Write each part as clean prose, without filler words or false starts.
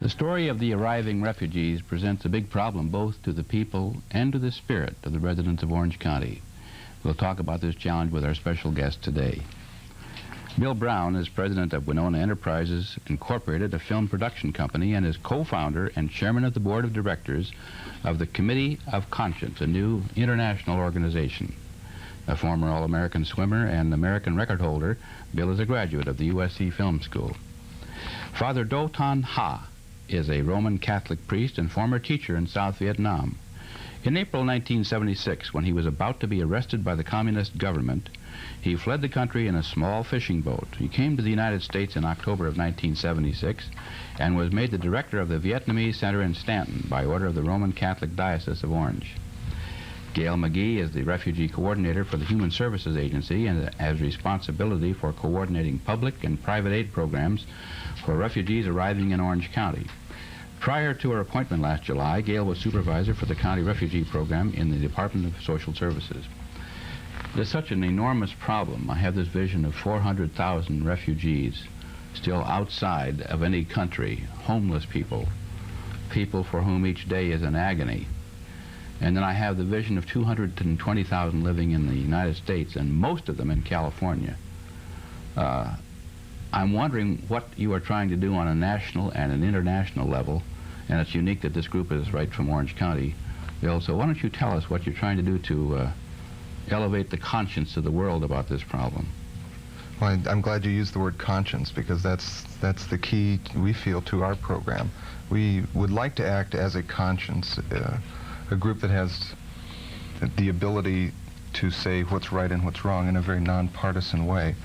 The story of the arriving refugees presents a big problem both to the people and to the spirit of the residents of Orange County. We'll talk about this challenge with our special guest today. Bill Brown is president of Winona Enterprises, Incorporated, a film production company, and is co-founder and chairman of the board of directors of the Committee of Conscience, a new international organization. A former All-American swimmer and American record holder, Bill is a graduate of the USC Film School. Father Do Tan Ha is a Roman Catholic priest and former teacher in South Vietnam. In April 1976, when he was about to be arrested by the communist government, he fled the country in a small fishing boat. He came to the United States in October of 1976 and was made the director of the Vietnamese Center in Stanton by order of the Roman Catholic Diocese of Orange. Gail McGee is the refugee coordinator for the Human Services Agency and has responsibility for coordinating public and private aid programs for refugees arriving in Orange County. Prior to her appointment last July, Gail was supervisor for the county refugee program in the Department of Social Services. There's such an enormous problem. I have this vision of 400,000 refugees still outside of any country, homeless people, people for whom each day is an agony. And then I have the vision of 220,000 living in the United States, and most of them in California. I'm wondering what you are trying to do on a national and an international level, and it's unique that this group is right from Orange County, Bill. So why don't you tell us what you're trying to do to elevate the conscience of the world about this problem? Well, I'm glad you used the word conscience, because that's the key, we feel, to our program. We would like to act as a conscience, a group that has the ability to say what's right and what's wrong in a very nonpartisan way.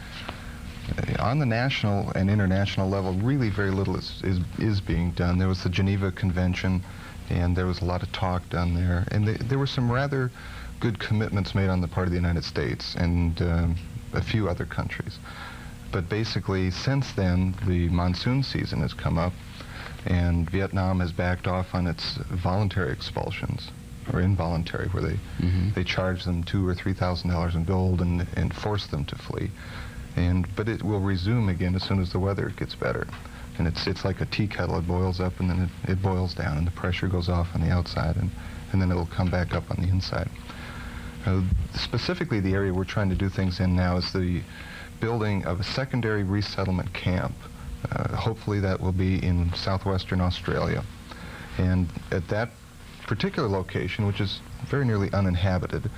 On the national and international level, really very little is being done. There was the Geneva Convention, and there was a lot of talk done there. And there were some rather good commitments made on the part of the United States and a few other countries. But basically, since then, the monsoon season has come up, and Vietnam has backed off on its voluntary expulsions, or involuntary, where they charge them $2,000 or $3,000 in gold and force them to flee. But it will resume again as soon as the weather gets better. And it's like a tea kettle. It boils up and then it boils down, and the pressure goes off on the outside, and then it'll come back up on the inside. Specifically, the area we're trying to do things in now is the building of a secondary resettlement camp. Hopefully that will be in southwestern Australia. And at that particular location, which is very nearly uninhabited,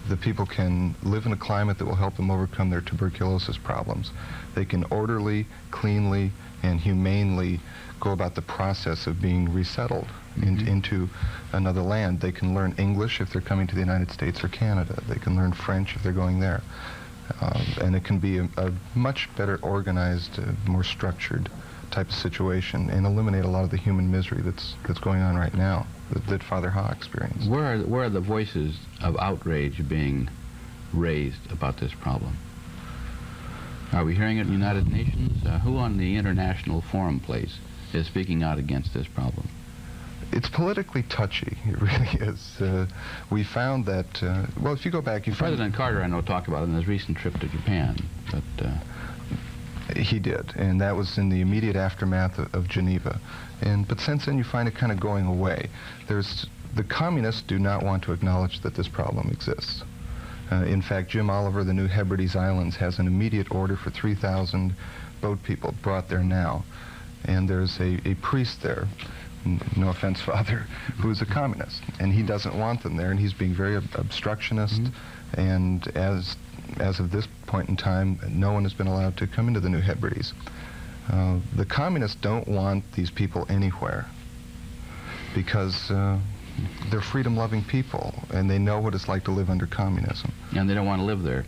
the people can live in a climate that will help them overcome their tuberculosis problems. They can orderly, cleanly, and humanely go about the process of being resettled into another land. They can learn English if they're coming to the United States or Canada. They can learn French if they're going there. And it can be a much better organized, more structured type of situation, and eliminate a lot of the human misery that's going on right now that Father Ha experienced. Where are the voices of outrage being raised about this problem? Are we hearing it in the United Nations? Who on the international forum place is speaking out against this problem? It's politically touchy. It really is. We found that, well, if you go back... President Carter, I know, talked about it in his recent trip to Japan, but... He did, and that was in the immediate aftermath of Geneva. But since then, you find it kind of going away. The communists do not want to acknowledge that this problem exists. In fact, Jim Oliver, the New Hebrides Islands, has an immediate order for 3,000 boat people brought there now. And there's a priest there, no offense, Father, who's a communist. And he doesn't want them there, and he's being very obstructionist. And as of this point in time, no one has been allowed to come into the New Hebrides. The communists don't want these people anywhere because they're freedom-loving people, and they know what it's like to live under communism. And they don't want to live there.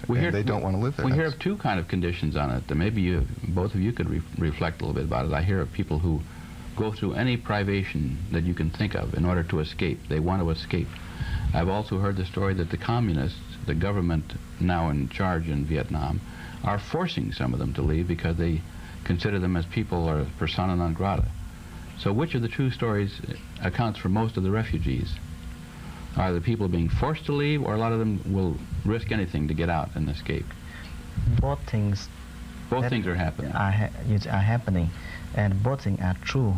They don't want to live there. We hear of two kind of conditions on it. Maybe both of you could reflect a little bit about it. I hear of people who go through any privation that you can think of in order to escape. They want to escape. I've also heard the story that the communists, the government now in charge in Vietnam, are forcing some of them to leave because they consider them as people or persona non grata. So which of the two stories accounts for most of the refugees? Are the people being forced to leave, or a lot of them will risk anything to get out and escape? Both things Both things are happening. Are happening, and both things are true.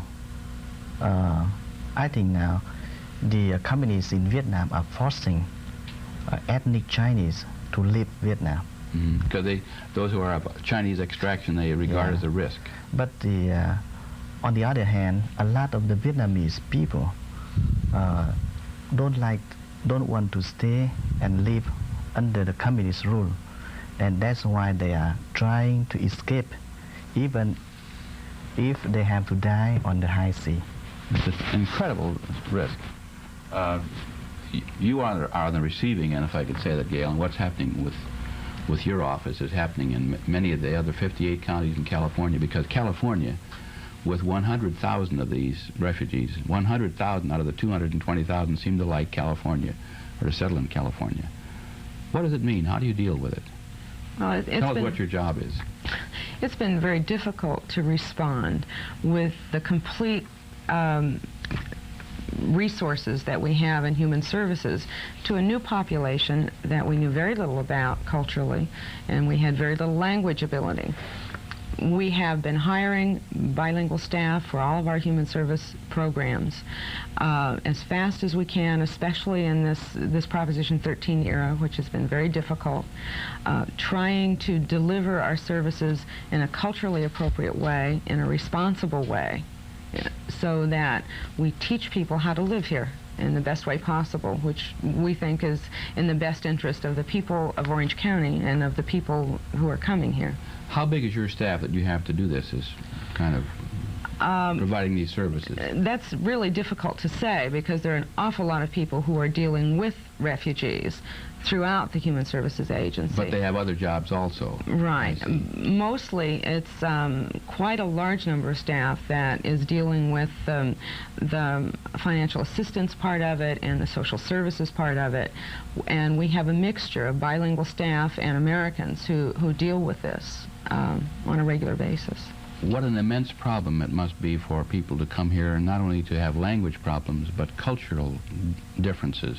I think now the communists in Vietnam are forcing ethnic Chinese to leave Vietnam. Because those who are of Chinese extraction, they regard as a risk. But on the other hand, a lot of the Vietnamese people don't want to stay and live under the communist rule, and that's why they are trying to escape, even if they have to die on the high sea. It's an incredible risk. You are on the receiving end, if I could say that, Gail, and what's happening with your office is happening in many of the other 58 counties in California, because California, with 100,000 of these refugees, 100,000 out of the 220,000 seem to like California or to settle in California. What does it mean? How do you deal with it? Well, Tell us what your job is. It's been very difficult to respond with the complete resources that we have in human services to a new population that we knew very little about culturally, and we had very little language ability. We have been hiring bilingual staff for all of our human service programs as fast as we can, especially in this Proposition 13 era, which has been very difficult, trying to deliver our services in a culturally appropriate way, in a responsible way, so that we teach people how to live here in the best way possible, which we think is in the best interest of the people of Orange County and of the people who are coming here. How big is your staff that you have to do this, is kind of providing these services? That's really difficult to say, because there are an awful lot of people who are dealing with refugees throughout the Human Services Agency. But they have other jobs also. Right. Mostly it's quite a large number of staff that is dealing with the financial assistance part of it and the social services part of it. And we have a mixture of bilingual staff and Americans who deal with this on a regular basis. What an immense problem it must be for people to come here and not only to have language problems, but cultural differences.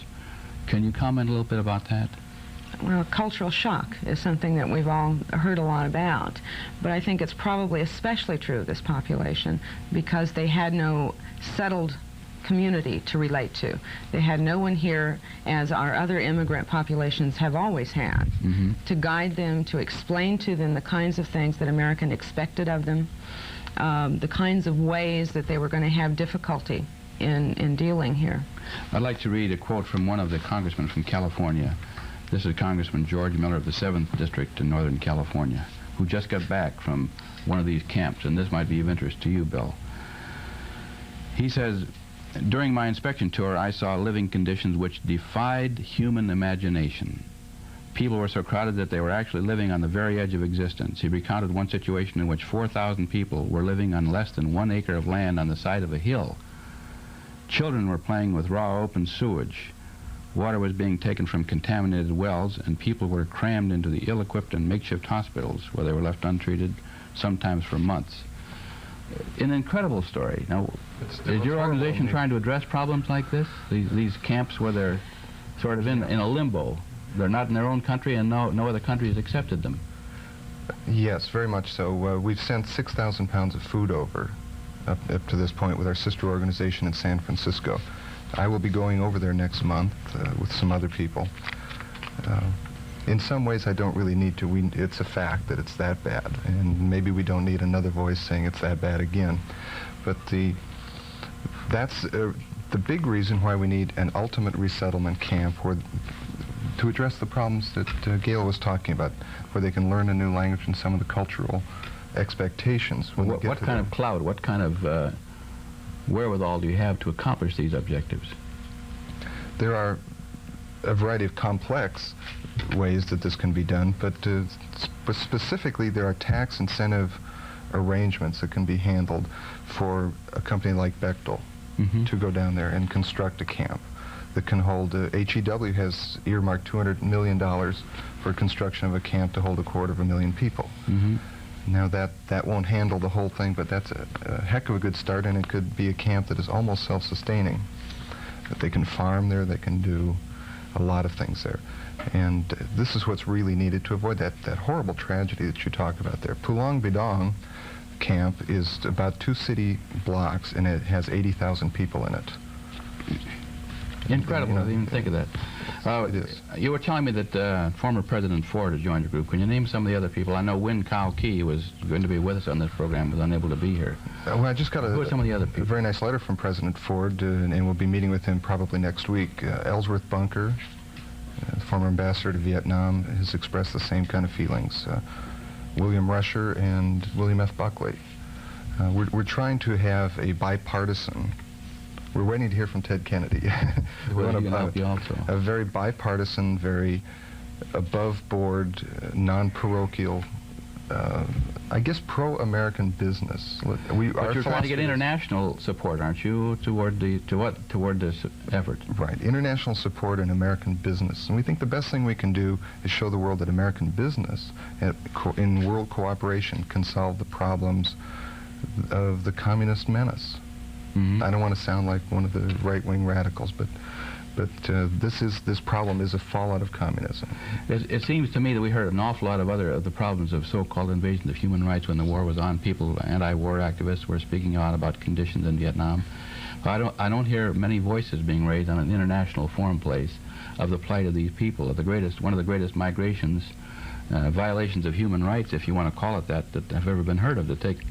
Can you comment a little bit about that? Well, cultural shock is something that we've all heard a lot about, but I think it's probably especially true of this population because they had no settled community to relate to. They had no one here, as our other immigrant populations have always had, to guide them, to explain to them the kinds of things that American expected of them, the kinds of ways that they were going to have difficulty in dealing here. I'd like to read a quote from one of the congressmen from California. This is Congressman George Miller of the 7th District in Northern California, who just got back from one of these camps, and this might be of interest to you, Bill. He says, "During my inspection tour, I saw living conditions which defied human imagination. People were so crowded that they were actually living on the very edge of existence." He recounted one situation in which 4,000 people were living on less than 1 acre of land on the side of a hill. Children were playing with raw open sewage. Water was being taken from contaminated wells, and people were crammed into the ill-equipped and makeshift hospitals where they were left untreated, sometimes for months. An incredible story. Now, is your organization trying to address problems like this? These camps where they're sort of in a limbo. They're not in their own country, and no other country has accepted them. Yes, very much so. We've sent 6,000 pounds of food over up to this point with our sister organization in San Francisco. I will be going over there next month with some other people. In some ways, I don't really need to. It's a fact that it's that bad, and maybe we don't need another voice saying it's that bad again. But that's the big reason why we need an ultimate resettlement camp to address the problems that Gail was talking about, where they can learn a new language and some of the cultural expectations. What kind of clout, what kind of wherewithal do you have to accomplish these objectives? There are a variety of complex ways that this can be done, but specifically there are tax incentive arrangements that can be handled for a company like Bechtel to go down there and construct a camp that can hold, HEW has earmarked $200 million for construction of a camp to hold 250,000 people. Now that won't handle the whole thing, but that's a heck of a good start, and it could be a camp that is almost self-sustaining. That they can farm there, they can do a lot of things there. And this is what's really needed to avoid that horrible tragedy that you talk about there. Pulong Bidong camp is about 2 city blocks, and it has 80,000 people in it. Incredible. I didn't even think of that. It is. You were telling me that former President Ford had joined your group. Can you name some of the other people? I know Win Kao Key was going to be with us on this program, was unable to be here. Well, I just got Who are some of the other people? a very nice letter from President Ford, and we'll be meeting with him probably next week. Ellsworth Bunker, former ambassador to Vietnam, has expressed the same kind of feelings. William Rusher and William F. Buckley. We're trying to have a bipartisan. We're waiting to hear from Ted Kennedy. We want a very bipartisan, very above-board, non-parochial, I guess pro-American business. But you're trying to get international support, aren't you, toward this effort? Right, international support in American business. And we think the best thing we can do is show the world that American business, in world cooperation, can solve the problems of the communist menace. Mm-hmm. I don't want to sound like one of the right-wing radicals, but this problem is a fallout of communism. It seems to me that we heard an awful lot of the problems of so-called invasion of human rights when the war was on. People, anti-war activists, were speaking out about conditions in Vietnam. I don't hear many voices being raised on an international forum place of the plight of these people, of one of the greatest migrations, violations of human rights, if you want to call it that have ever been heard of, to take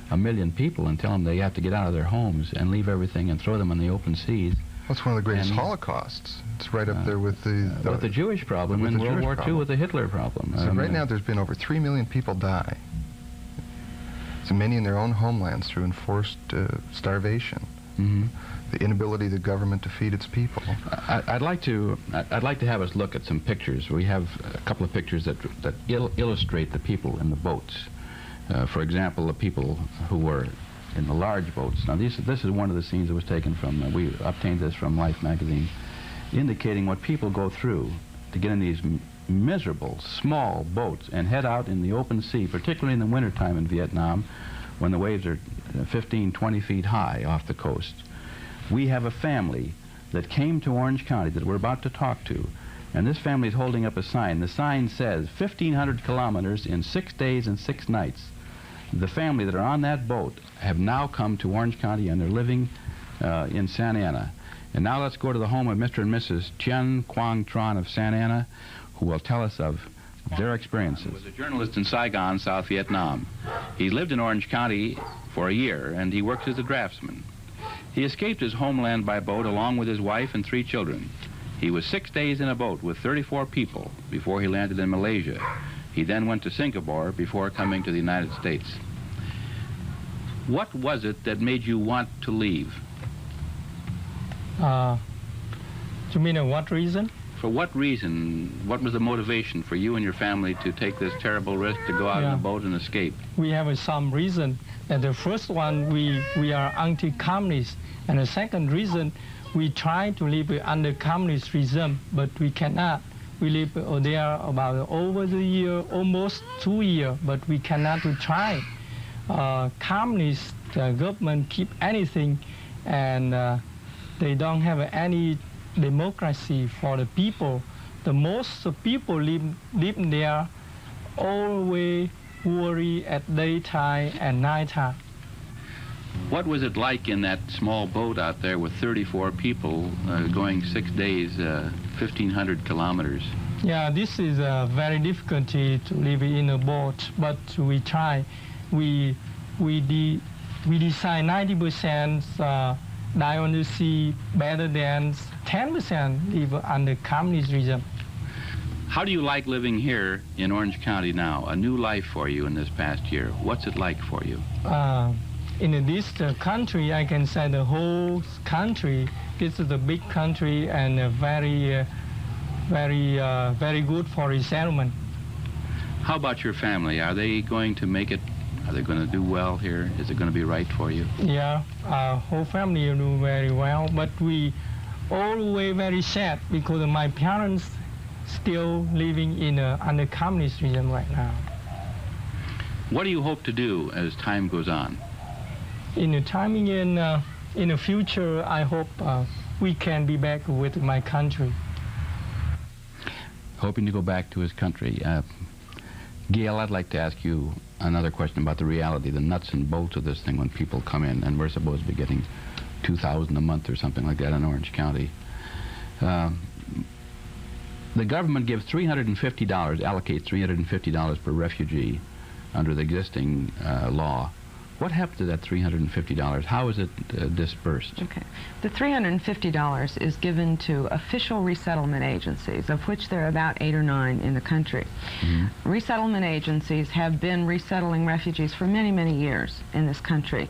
1 million people and tell them they have to get out of their homes and leave everything and throw them in the open seas. Well, it's one of the greatest holocausts. It's right up there with the Jewish problem in World War II, with the Hitler problem. So right now there's been over 3 million people die. So many in their own homelands through enforced starvation. Mm-hmm. The inability of the government to feed its people. I'd like to have us look at some pictures. We have a couple of pictures that illustrate the people in the boats. For example, the people who were in the large boats. Now, this is one of the scenes that was taken from, we obtained this from Life magazine, indicating what people go through to get in these miserable, small boats and head out in the open sea, particularly in the wintertime in Vietnam, when the waves are 15, 20 feet high off the coast. We have a family that came to Orange County that we're about to talk to, and this family is holding up a sign. The sign says 1,500 kilometers in 6 days and 6 nights. The family that are on that boat have now come to Orange County, and they're living in Santa Ana. And now let's go to the home of Mr. and Mrs. Chien Quang Tran of Santa Ana, who will tell us of their experiences. He was a journalist in Saigon, South Vietnam. He lived in Orange County for a year, and he worked as a draftsman. He escaped his homeland by boat along with his wife and 3 children. He was 6 days in a boat with 34 people before he landed in Malaysia. He then went to Singapore before coming to the United States. What was it that made you want to leave? You mean what reason? For what reason? What was the motivation for you and your family to take this terrible risk to go out in a boat and escape? We have some reason. And the first one, we are anti-communist. And the second reason, we try to live under communist regime, but we cannot. We live there about over the year, almost 2 years, but we cannot try. Communist government keep anything, and they don't have any democracy for the people. The most people live there always worry at daytime and nighttime. What was it like in that small boat out there with 34 people going 6 days, 1,500 kilometers? Yeah, this is very difficult to live in a boat, but we try. We decide 90% die on the sea better than 10% live under communist regime. How do you like living here in Orange County now? A new life for you in this past year. What's it like for you? In this country, I can say the whole country, this is a big country and very good for resettlement. How about your family? Are they going to make it? Are they going to do well here? Is it going to be right for you? Yeah, our whole family will do very well, but we always very sad because my parents still living in under communist regime right now. What do you hope to do as time goes on? In the future, I hope we can be back with my country. Hoping to go back to his country. Gail, I'd like to ask you, another question about the reality, the nuts and bolts of this thing when people come in, and we're supposed to be getting $2,000 a month or something like that in Orange County. The government gives $350, allocates $350 per refugee under the existing law. What happened to that $350? How is it dispersed? Okay. The $350 is given to official resettlement agencies, of which there are about 8 or 9 in the country. Mm-hmm. Resettlement agencies have been resettling refugees for many, many years in this country.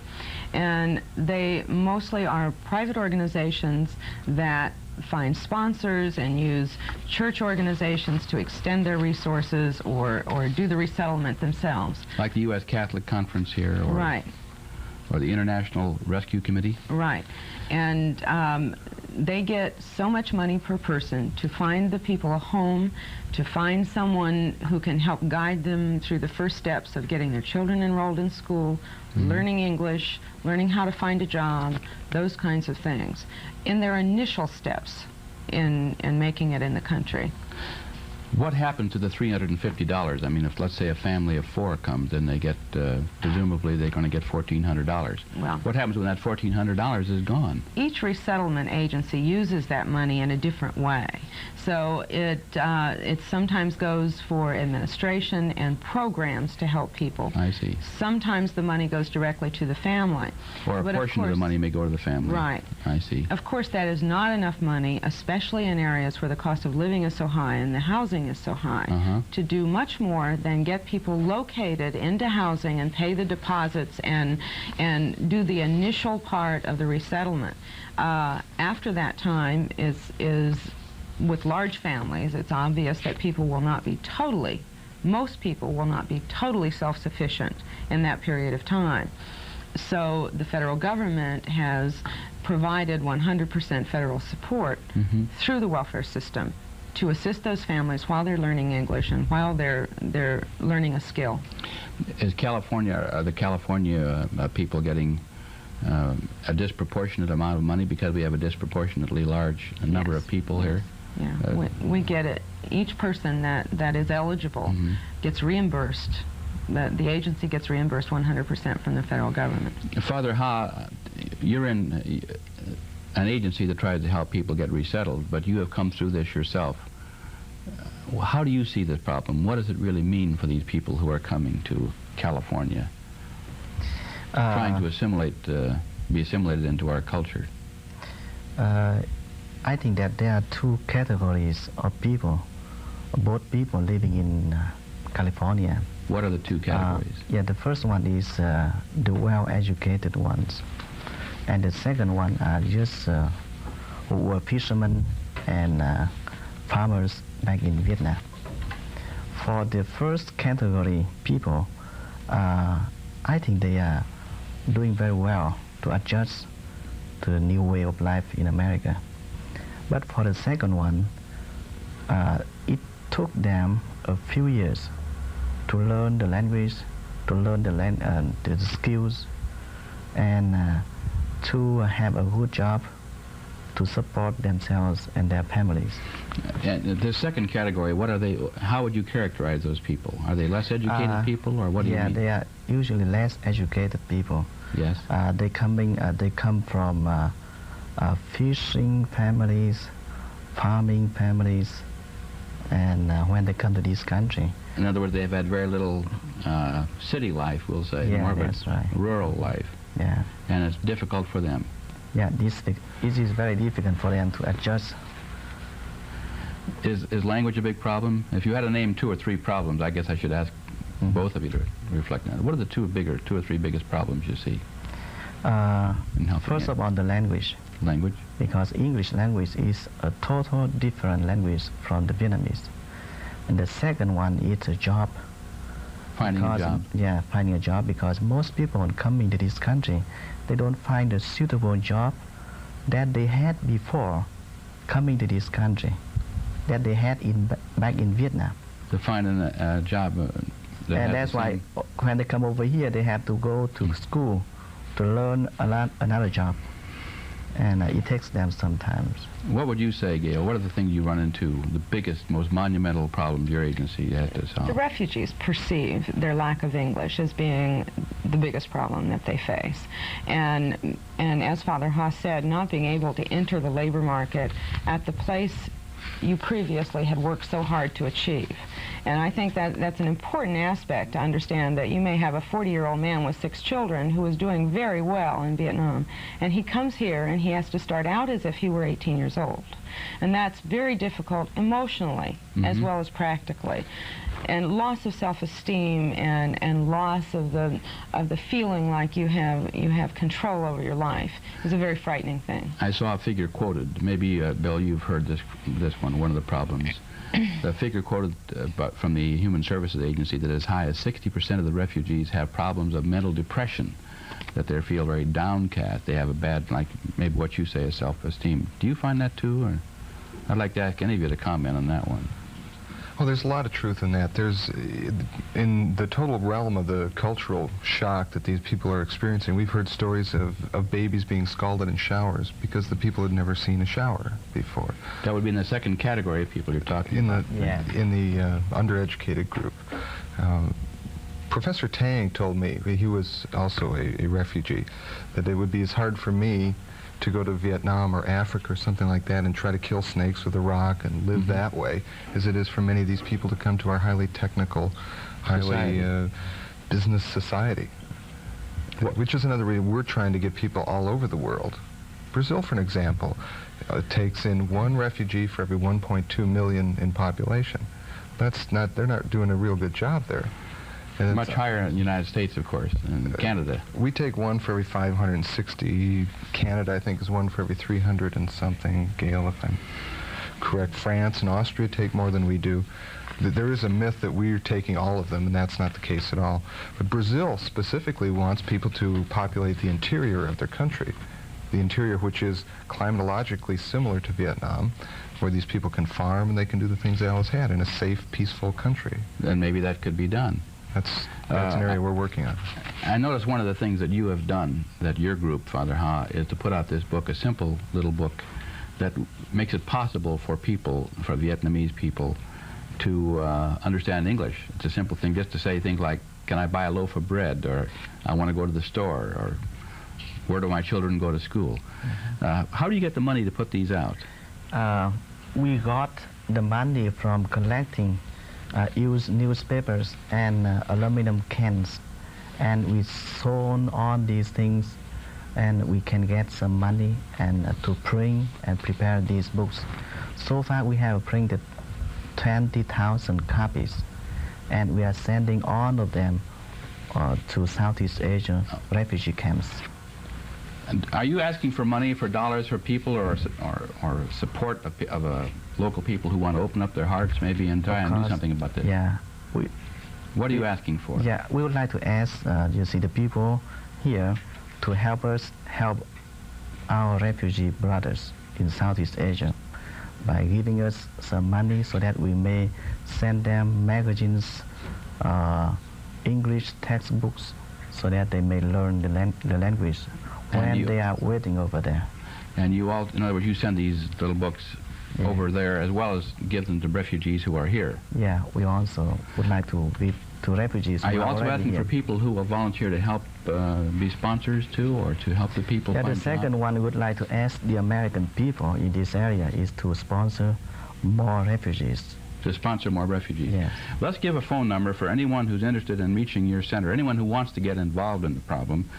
And they mostly are private organizations that find sponsors and use church organizations to extend their resources or do the resettlement themselves. Like the U.S. Catholic Conference here? Or, right. Or the International Rescue Committee? Right. And they get so much money per person to find the people a home, to find someone who can help guide them through the first steps of getting their children enrolled in school, mm-hmm. learning English, learning how to find a job, those kinds of things, in their initial steps in making it in the country. What happened to the $350? I mean, if, let's say, a family of 4 comes, then they get, presumably, they're going to get $1,400. Well, what happens when that $1,400 is gone? Each resettlement agency uses that money in a different way. So it sometimes goes for administration and programs to help people. I see. Sometimes the money goes directly to the family. Or a portion of the money may go to the family. Right. I see. Of course, that is not enough money, especially in areas where the cost of living is so high and the housing is so high, to do much more than get people located into housing and pay the deposits and do the initial part of the resettlement. After that time is with large families, it's obvious that people will not be most people will not be totally self-sufficient in that period of time. So the federal government has provided 100% federal support mm-hmm. through the welfare system to assist those families while they're learning English and while they're learning a skill. Is are the California people getting a disproportionate amount of money because we have a disproportionately large number yes. of people here? Yeah, we get it. Each person that is eligible mm-hmm. gets reimbursed. The agency gets reimbursed 100% from the federal government. Father Ha, you're in an agency that tries to help people get resettled, but you have come through this yourself. How do you see this problem? What does it really mean for these people who are coming to California, trying to assimilate, be assimilated into our culture? I think that there are 2 categories of people, both people living in California. What are the 2 categories? Yeah, the first one is the well-educated ones. And the second one are just who were fishermen and farmers back in Vietnam. For the first category people, I think they are doing very well to adjust to the new way of life in America. But for the second one, it took them a few years to learn the language, to learn the skills, and to have a good job to support themselves and their families. And the second category, what are they? How would you characterize those people? Are they less educated people, or what do you mean? Yeah, they are usually less educated people. Yes. They come from fishing families, farming families, and when they come to this country. In other words, they've had very little city life, we'll say, yeah, more of that's right. rural life. Yeah. And it's difficult for them. Yeah, it is very difficult for them to adjust. Is language a big problem? If you had to name 2 or 3 problems, I guess I should ask mm-hmm. both of you to reflect on it. What are the 2 or 3 biggest problems you see? First of all, the language. Language? Because English language is a total different language from the Vietnamese. And the second one is a job. Finding a job? Yeah, finding a job, because most people coming to this country, they don't find a suitable job that they had before coming to this country, that they had back in Vietnam. To find a job and that's why when they come over here, they have to go to school to learn another job. and it takes them sometimes. What would you say, Gail? What are the things you run into, the biggest, most monumental problems your agency has to solve? The refugees perceive their lack of English as being the biggest problem that they face. And as Father Haas said, not being able to enter the labor market at the place you previously had worked so hard to achieve. And I think that that's an important aspect to understand, that you may have a 40-year-old man with 6 children who is doing very well in Vietnam, and he comes here and he has to start out as if he were 18 years old. And that's very difficult emotionally as well as practically. And loss of self-esteem and loss of the feeling like you have control over your life is a very frightening thing. I saw a figure quoted. Maybe, Bill, you've heard this one of the problems. The figure quoted from the Human Services Agency that as high as 60% of the refugees have problems of mental depression, that they feel very downcast. They have a bad, like maybe what you say is self-esteem. Do you find that too? Or I'd like to ask any of you to comment on that one. Well, there's a lot of truth in that. There's, in the total realm of the cultural shock that these people are experiencing, we've heard stories of babies being scalded in showers because the people had never seen a shower before. That would be in the second category of people you're talking about. In the undereducated group. Professor Tang told me, he was also a refugee, that it would be as hard for me to go to Vietnam or Africa or something like that and try to kill snakes with a rock and live that way as it is for many of these people to come to our highly technical, highly business society. Which is another reason we're trying to get people all over the world. Brazil, for an example, takes in 1 refugee for every 1.2 million in population. They're not doing a real good job there. And much higher in the United States, of course, and Canada. We take 1 for every 560. Canada, I think, is 1 for every 300 and something. Gail, if I'm correct. France and Austria take more than we do. There is a myth that we're taking all of them, and that's not the case at all. But Brazil specifically wants people to populate the interior of their country. The interior, which is climatologically similar to Vietnam, where these people can farm and they can do the things they always had in a safe, peaceful country. And maybe that could be done. That's an area we're working on. I notice one of the things that you have done, that your group, Father Ha, is to put out this book, a simple little book that makes it possible for people, for Vietnamese people, to understand English. It's a simple thing, just to say things like, can I buy a loaf of bread, or I want to go to the store, or where do my children go to school? How do you get the money to put these out? We got the money from collecting used newspapers and aluminum cans, and we sold all these things, and we can get some money and to print and prepare these books. So far we have printed 20,000 copies, and we are sending all of them to Southeast Asia refugee camps. And are you asking for money, for dollars for people, or support of local people who want to open up their hearts maybe and try and do something about this? Yeah. What are you asking for? Yeah, we would like to ask, you see, the people here to help us help our refugee brothers in Southeast Asia by giving us some money so that we may send them magazines, English textbooks, so that they may learn the language when they are waiting over there. And you all, in other words, you send these little books over there as well as give them to refugees who are here. Yeah, we also would like to give to refugees. Are you also asking for people who will volunteer to help be sponsors too, or to help the people find the second one we would like to ask the American people in this area is to sponsor more refugees. To sponsor more refugees. Yes. Let's give a phone number for anyone who's interested in reaching your center, anyone who wants to get involved in the problem.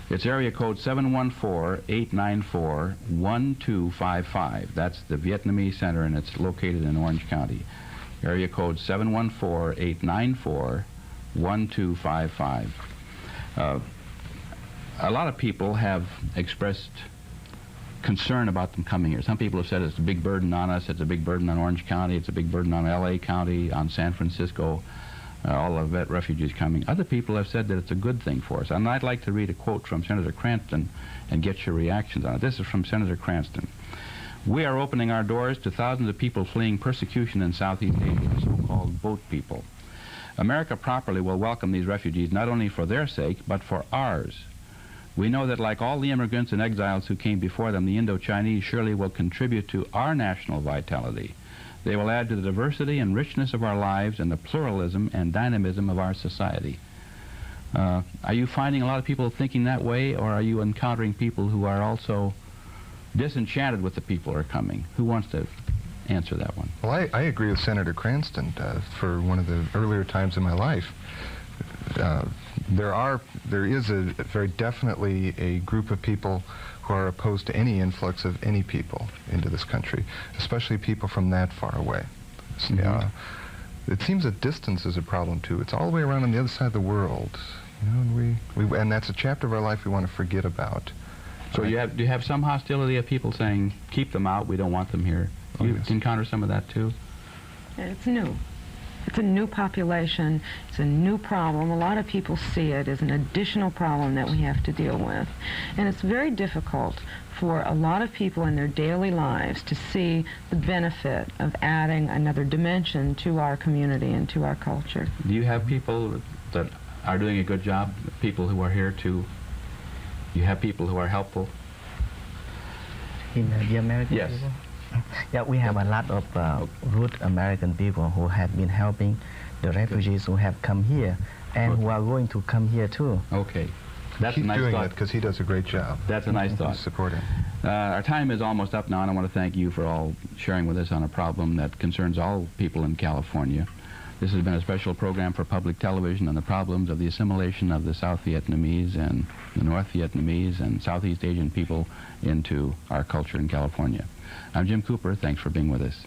It's area code 714-894-1255. That's the Vietnamese Center, and it's located in Orange County. Area code 714-894-1255. A lot of people have expressed concern about them coming here. Some people have said it's a big burden on us, it's a big burden on Orange County, it's a big burden on LA County, on San Francisco. All of the refugees coming. Other people have said that it's a good thing for us. And I'd like to read a quote from Senator Cranston and get your reactions on it. This is from Senator Cranston. We are opening our doors to thousands of people fleeing persecution in Southeast Asia, so-called boat people. America properly will welcome these refugees not only for their sake, but for ours. We know that like all the immigrants and exiles who came before them, the Indo-Chinese surely will contribute to our national vitality. They will add to the diversity and richness of our lives and the pluralism and dynamism of our society. Are you finding a lot of people thinking that way, or are you encountering people who are also disenchanted with the people who are coming? Who wants to answer that one? Well, I agree with Senator Cranston. For one of the earlier times in my life, there is very definitely a group of people who are opposed to any influx of any people into this country, especially people from that far away. It seems that distance is a problem too. It's all the way around on the other side of the world, you know, and that's a chapter of our life we want to forget about. So do you have some hostility of people saying, keep them out, we don't want them here? Do you encounter some of that too? It's new. It's a new population. It's a new problem. A lot of people see it as an additional problem that we have to deal with. And it's very difficult for a lot of people in their daily lives to see the benefit of adding another dimension to our community and to our culture. Do you have people that are doing a good job, people who are here to, you have people who are helpful? In the American Yes. people? Yeah, we have a lot of good American people who have been helping the refugees who have come here and who are going to come here too. Okay. That's Keep a nice doing thought. it because he does a great job. That's a nice thought. Support him. Our time is almost up now, and I want to thank you for all sharing with us on a problem that concerns all people in California. This has been a special program for public television on the problems of the assimilation of the South Vietnamese and the North Vietnamese and Southeast Asian people into our culture in California. I'm Jim Cooper. Thanks for being with us.